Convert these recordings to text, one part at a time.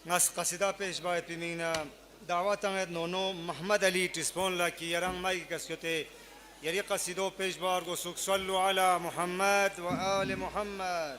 Ngas kasida pesh baet pimina dawatan et nono Muhammad Ali tispon la ki yarang mai kasyote yari qasido pesh bar go suk sallu ala Muhammad wa ali Muhammad.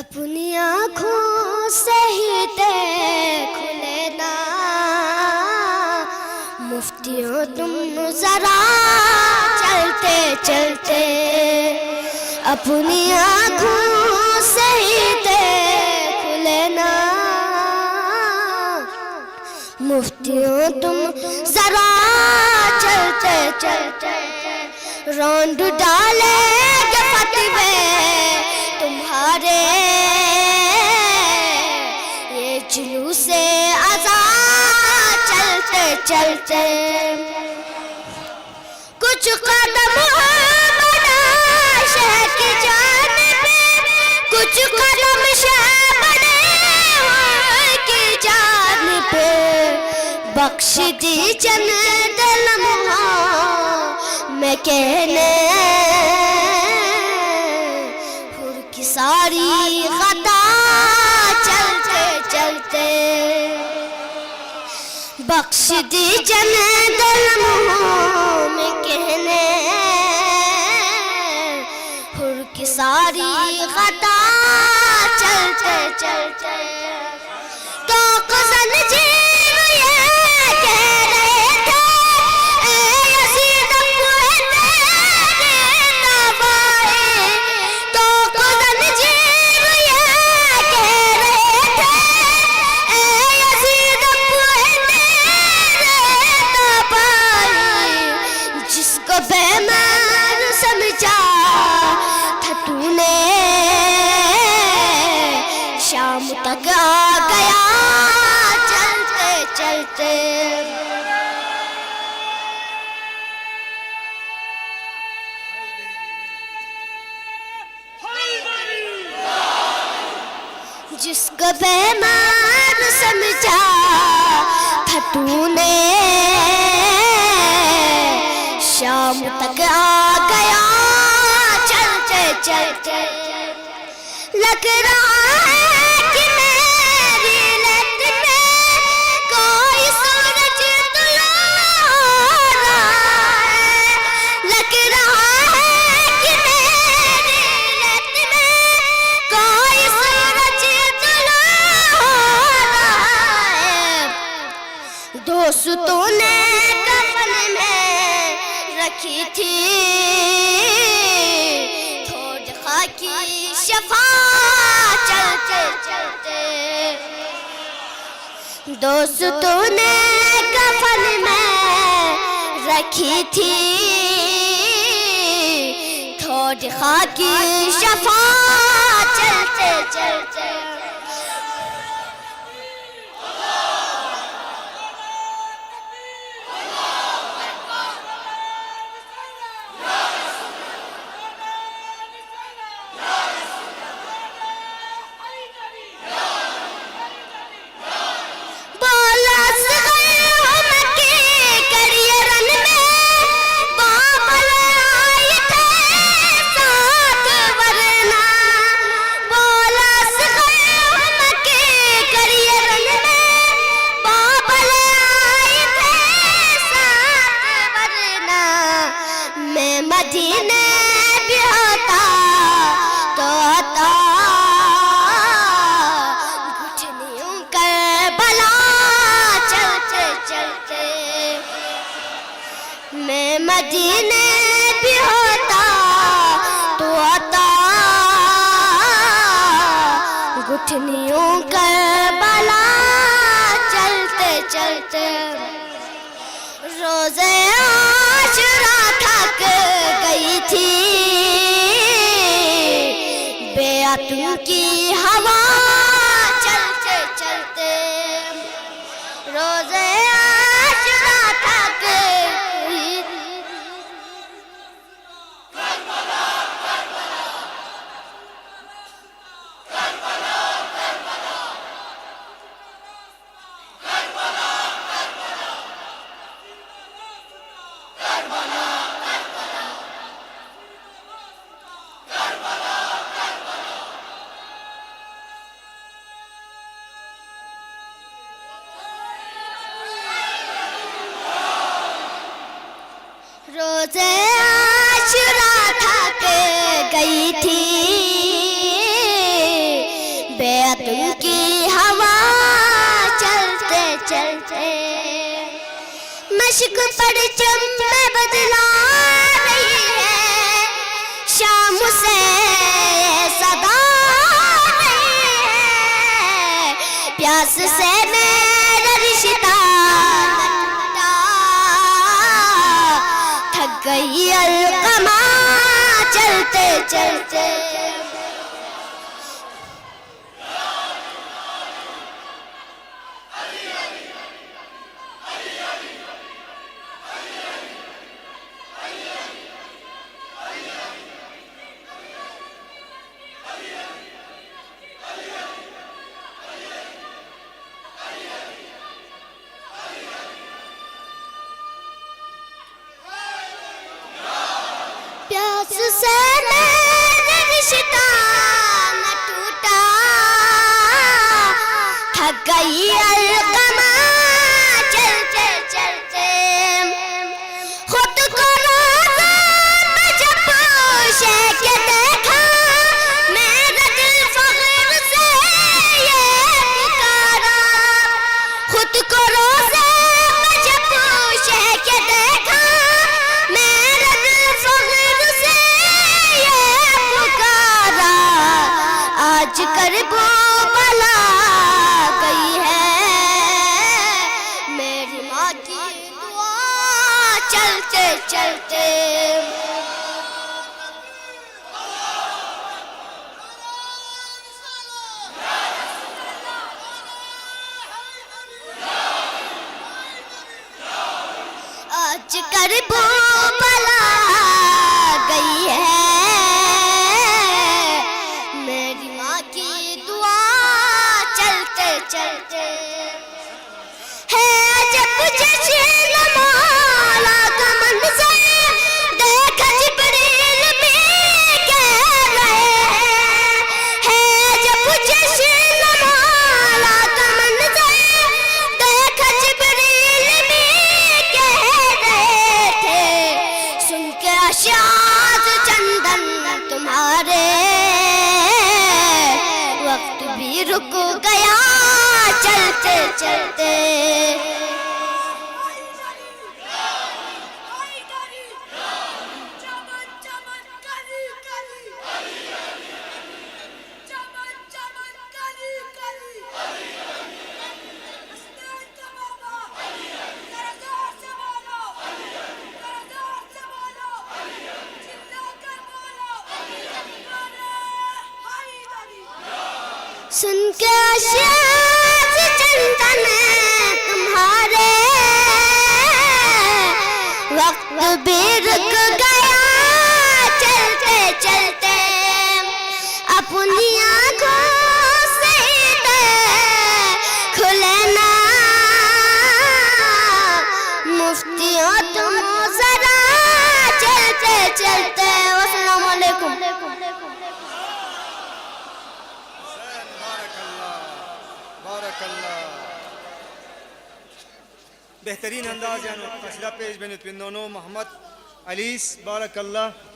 अपनी आँखों से ही देख लेना मुफ्तियों तुम जरा चलते चलते अपनी आँखों से ही देख लेना मुफ्तियों तुम जरा चलते चलते रौंद डालेंगे फतवे तुम्हारे ये जुलूसे आज़ाद चलते चलते कुछ कदम बढ़ा शहर की जानिब कुछ कदम शहर बढ़े की जानिब बख्श दी चंद लम्हों में कहने सारी खता चलते चलते बख्श दी चंद लम्हों में कहने हुर की सारी खता चलते चलते तो कज़न जीव ये कह रहे थे ए यज़ीद अब्बुए तेरे नवाए तो कज़न जीव ये कह रहे थे ए यज़ीद अब्बुए तेरे नवाए जिसको बेईमान समझा था तूने शाम तक आ गया चलते चलते जिसको बेईमान समझा था तूने शाम तक आ गया चलते चलते लग रहा है कि मेरी लत में कोई सूरज तुला रहा है लग रहा है कि मेरी लत में कोई सूरज तुला रहा है दोस्तों ने कफन में रखी थी थोड़ी खाकी शफा चलते चलते दोस्तों ने कफन में रखी थी थोड़ी खाकी शफा चलते चलते मदीने भी होता तो आता घुटनियों करबला चलते चलते मैं मदीने भी होता तो आता घुटनियों करबला चलते चलते रोज़े आशुरा थक गई थी बेअतुन की हवा चलते चलते रोज़े आशुरा तक रोज़े आशुरा थक गई थी बेअतुन की हवा चलते चलते मशक परचम में बदला रही है शाम से सदा नहीं है प्यास से मेरा रिश्ता गई अलकमा चलते चलते प्यास से मेरा रिश्ता न टूटा थक गई अलकमा चलते चलते खुद को रोज़ा में जब पोशे के देखा मेरा दिल फख्र से ये पुकारा खुद को रोज़ा में जब पोशे के देखा मेरा दिल फख्र से ये पुकारा आज करबो बला गई है मेरी माँ की दुआ चलते चलते आज करबो बला गई है मेरी माँ की दुआ चलते चलते है जब जश्न मौला का मंज़र देखा जिब्रील भी कह रहे हैं जब जश्न मौला का मंज़र देखा जिब्रील भी कह रहे थे सुन के अशाज़ चंदन तुम्हारे वक्त भी रुक गया चलते चलते सुन के आशाज़ चंदन तुम्हारे वक्त भी रुक गया चलते चलते अपनी आँखों से खुले ना मुफ्तियों तुम जरा चलते चलते अस्सलाम वालेकुम बेहतरीन अंदाज यानी कसीदा पेश बने मोहम्मद अलीस बारक अल्लाह